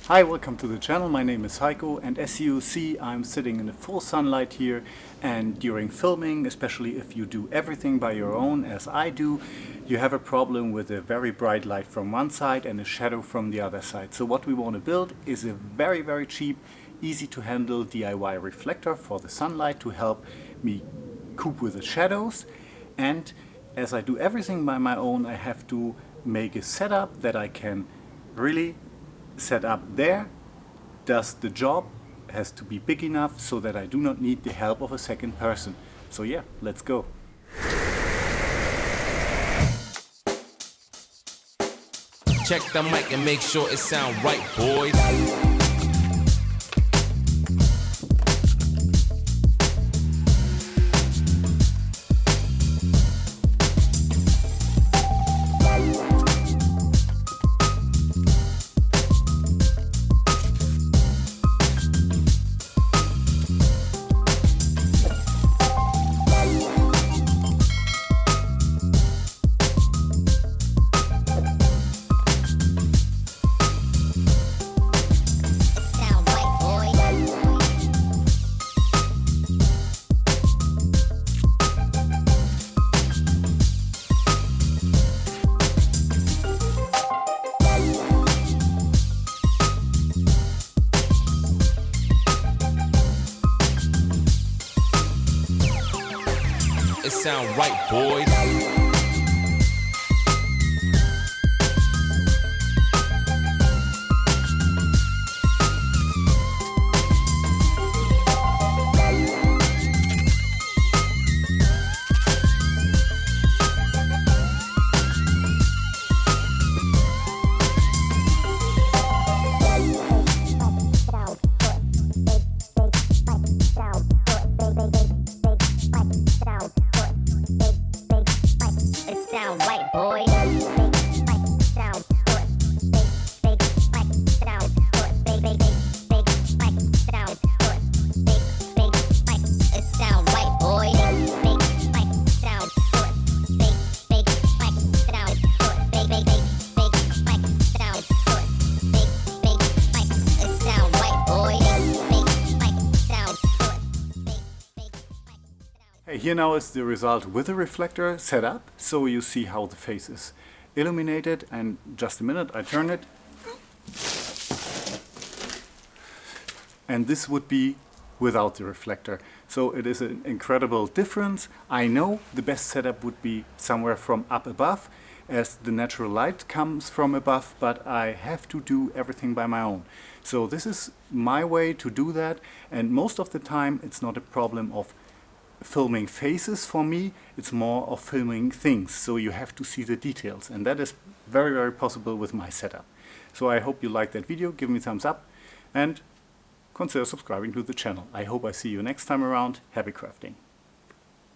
Hi, welcome to the channel. My name is Heiko, and as you see, I'm sitting in the full sunlight here, and during filming, especially if you do everything by your own as I do, you have a problem with a very bright light from one side and a shadow from the other side. So what we want to build is a very cheap, easy to handle DIY reflector for the sunlight to help me cope with the shadows. And as I do everything by my own, I have to make a setup that I can really set up there, does the job, has to be big enough so that I do not need the help of a second person. So yeah, let's go. Check the mic and make sure it sound right, boys. It sound right, boys. Here now is the result with the reflector set up, so you see how the face is illuminated. And just a minute, I turn it, and this would be without the reflector. So it is an incredible difference. I know the best setup would be somewhere from up above, as the natural light comes from above, but I have to do everything by my own. So this is my way to do that, and most of the time it's not a problem of filming faces for me, it's more of filming things, so you have to see the details, and that is very possible with my setup. So I hope you liked that video, give me a thumbs up and consider subscribing to the channel. I hope I see you next time around. Happy crafting!